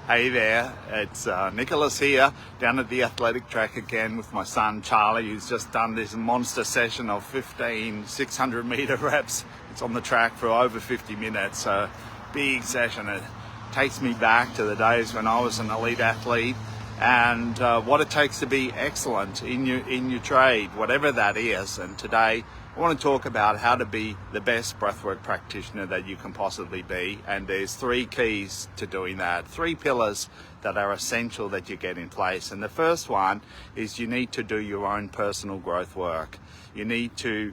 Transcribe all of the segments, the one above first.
Hey there, it's Nicholas here, down at the athletic track again with my son Charlie, who's just done this monster session of 15 600 meter reps. It's on the track for over 50 minutes, so big session. It takes me back to the days when I was an elite athlete and what it takes to be excellent in your trade, whatever that is. And today I want to talk about how to be the best breathwork practitioner that you can possibly be. And there's three keys to doing that, three pillars that are essential that you get in place. And the first one is you need to do your own personal growth work. You need to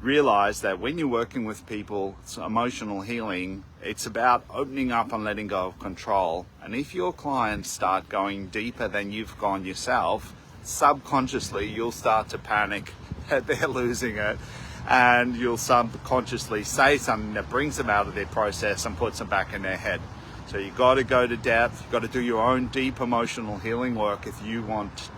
realize that when you're working with people, it's emotional healing, it's about opening up and letting go of control. And if your clients start going deeper than you've gone yourself, subconsciously you'll start to panic that they're losing it, and you'll subconsciously say something that brings them out of their process and puts them back in their head. So you've got to go to depth, you've got to do your own deep emotional healing work if you want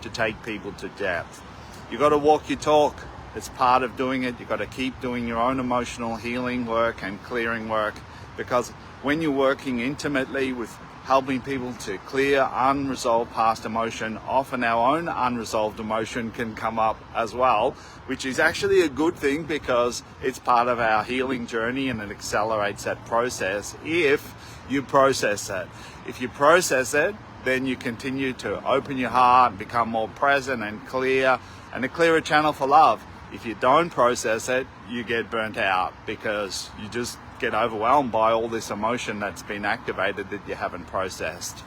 to take people to depth. You've got to walk your talk. It's part of doing it. You've got to keep doing your own emotional healing work and clearing work, because when you're working intimately with helping people to clear unresolved past emotion, often our own unresolved emotion can come up as well, which is actually a good thing because it's part of our healing journey and it accelerates that process if you process it. If you process it, then you continue to open your heart and become more present and clear, and a clearer channel for love. If you don't process it, you get burnt out because you just get overwhelmed by all this emotion that's been activated that you haven't processed.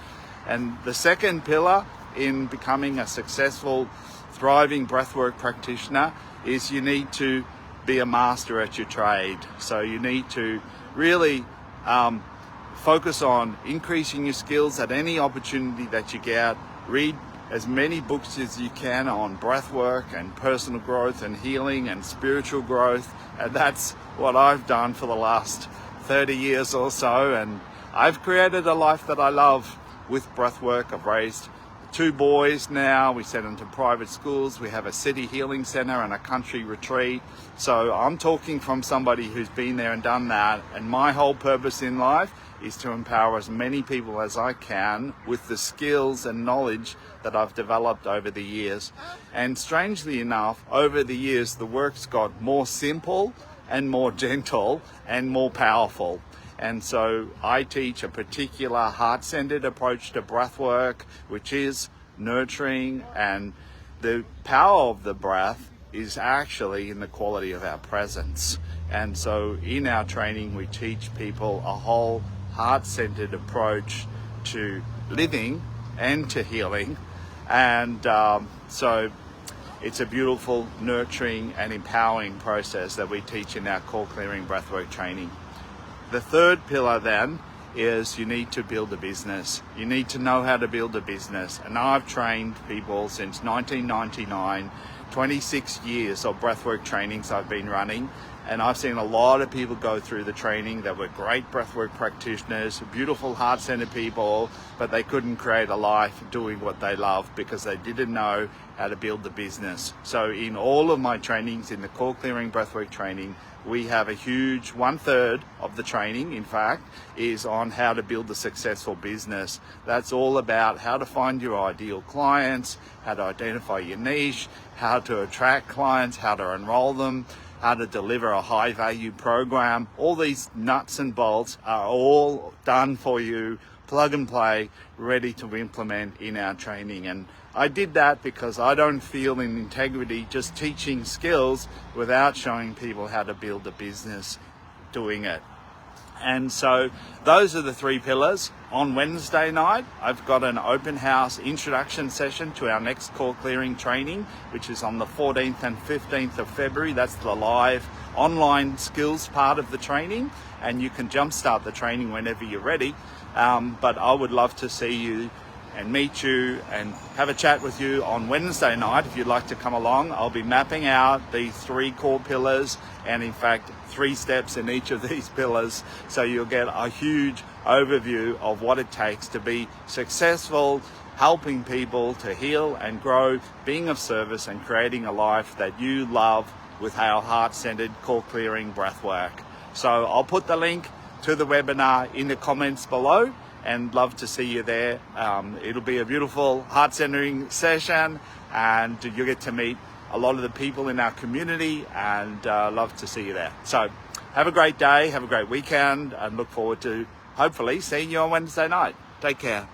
And the second pillar in becoming a successful, thriving breathwork practitioner is you need to be a master at your trade. So you need to really focus on increasing your skills at any opportunity that you get. Read as many books as you can on breathwork and personal growth and healing and spiritual growth. And that's what I've done for the last 30 years or so. And I've created a life that I love with breathwork. I've raised 2 boys now. We send them to private schools. We have a city healing center and a country retreat. So I'm talking from somebody who's been there and done that. And my whole purpose in life is to empower as many people as I can with the skills and knowledge that I've developed over the years. And strangely enough, over the years, the work's got more simple and more gentle and more powerful. And so I teach a particular heart-centered approach to breathwork, which is nurturing, and the power of the breath is actually in the quality of our presence. And so in our training, we teach people a whole heart-centered approach to living and to healing. And so it's a beautiful, nurturing and empowering process that we teach in our core clearing breathwork training. The third pillar then is you need to build a business. You need to know how to build a business. And I've trained people since 1999, 26 years of breathwork trainings I've been running. And I've seen a lot of people go through the training that were great breathwork practitioners, beautiful heart-centered people, but they couldn't create a life doing what they love because they didn't know how to build the business. So in all of my trainings, in the core clearing breathwork training, we have a huge 1/3 of the training, in fact, is on how to build a successful business. That's all about how to find your ideal clients, how to identify your niche, how to attract clients, how to enroll them, how to deliver a high value program. All these nuts and bolts are all done for you, plug and play, ready to implement in our training. And I did that because I don't feel in integrity just teaching skills without showing people how to build a business doing it. And so those are the 3 pillars. On Wednesday night, I've got an open house introduction session to our next core clearing training, which is on the 14th and 15th of February. That's the live online skills part of the training. And you can jumpstart the training whenever you're ready. But I would love to see you and meet you and have a chat with you on Wednesday night if you'd like to come along. I'll be mapping out these 3 core pillars and in fact 3 steps in each of these pillars, so you'll get a huge overview of what it takes to be successful, helping people to heal and grow, being of service and creating a life that you love with our heart-centered core clearing breathwork. So I'll put the link to the webinar in the comments below. and love to see you there. It'll be a beautiful heart-centering session, and you'll get to meet a lot of the people in our community, and love to see you there. So have a great day, have a great weekend, and look forward to hopefully seeing you on Wednesday night. Take care.